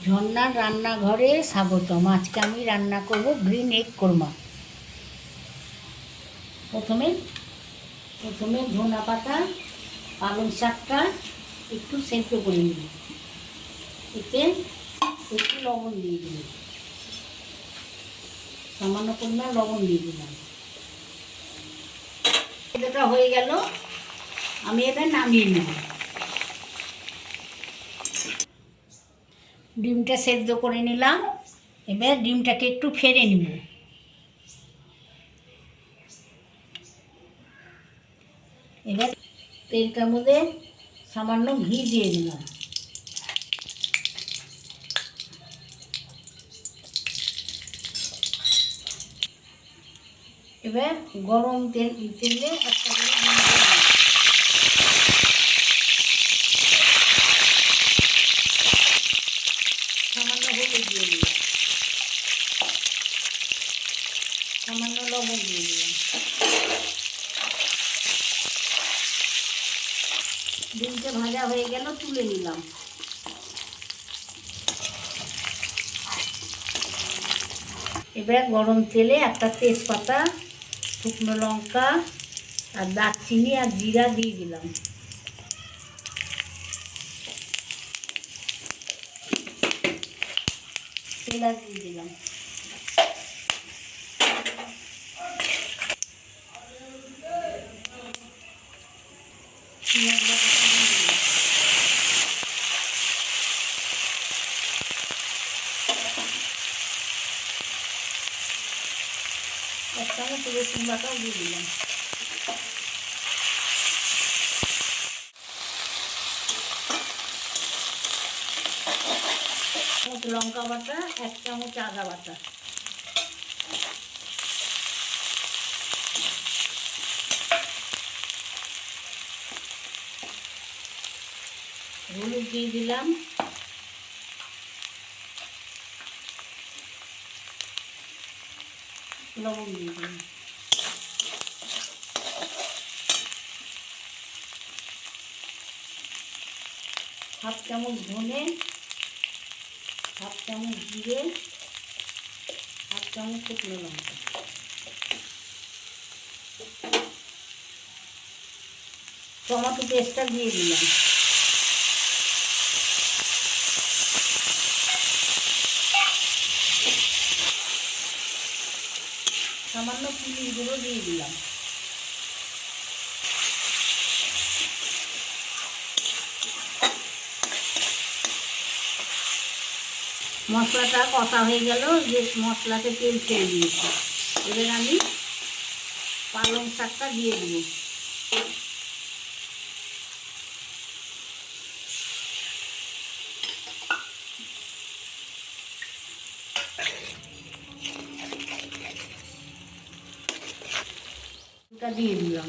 ঝর্ণার রান্নাঘরে স্বাগতম। আজকে আমি রান্না করব গ্রিন এগ কোরমা। প্রথমে ধনা পাতা, পালং শাকটা একটু সেদ্ধ করে নিব। এতে একটু লবণ দিয়ে দিল, সামান্য পরিমাণ লবণ দিয়ে দিলাম। সেদ্ধটা হয়ে গেল, আমি এবার নামিয়ে নেব। ডিমটা সেদ্ধ করে নিলাম, এবার ডিমটাকে একটু ফেড়ে নিব। এবার তেলটার মধ্যে সামান্য ঘি দিয়ে দিলাম। এবার গরম তেলে একটা করে ডিম দিয়ে দিলাম। সামান্য হলুদ দিয়ে দিলাম, সামান্য লবণ দিয়ে দিলাম। ডিমটা ভাজা হয়ে গেল, তুলে নিলাম। এবার গরম তেলে একটা তেজপাতা, শুকনো লঙ্কা আর দারচিনি আর জিরা দিয়ে দিলাম। এলাচ দিয়ে দিলাম। এক চামচ রসুন বাটাও দিয়ে দিলাম। লঙ্কা বাটা, এক চামচ আদা বাটা, হলুদ দিয়ে দিলাম, লবণ দিয়ে দিলাম। হাফ চামচ ধনে, হাফ চামচ জিরে, হাফ চামচ শুকনো লঙ্কা, টমেটো পেস্টটা দিয়ে দিলাম। সামান্য চিনির গুঁড়ো দিয়ে দিলাম। মশলাটা কষা হয়ে গেল, যে মশলাতে তেল ছেড়ে দিয়েছি। এবার আমি পালং শাকটা দিয়ে দেব। দিয়ে দিলাম।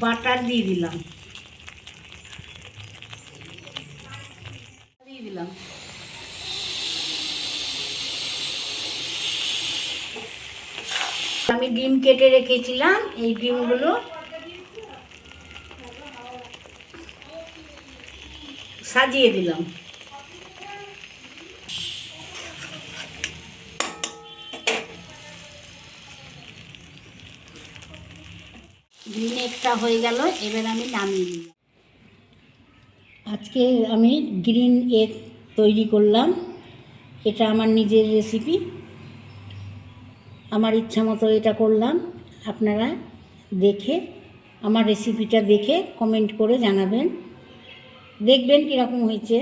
বাটার দিয়ে দিলাম, আমি ডিম কেটে রেখেছিলাম, এই ডিমগুলো সাজিয়ে দিলাম। গ্রিন এগটা হয়ে গেল, এবার আমি নামিয়ে নিলাম। আজকে আমি গ্রিন এগ তৈরি করলাম। এটা আমার নিজের রেসিপি, আমার ইচ্ছা মতো এটা করলাম। আপনারা দেখে আমার রেসিপিটা দেখে কমেন্ট করে জানাবেন, দেখবেন কীরকম হয়েছে।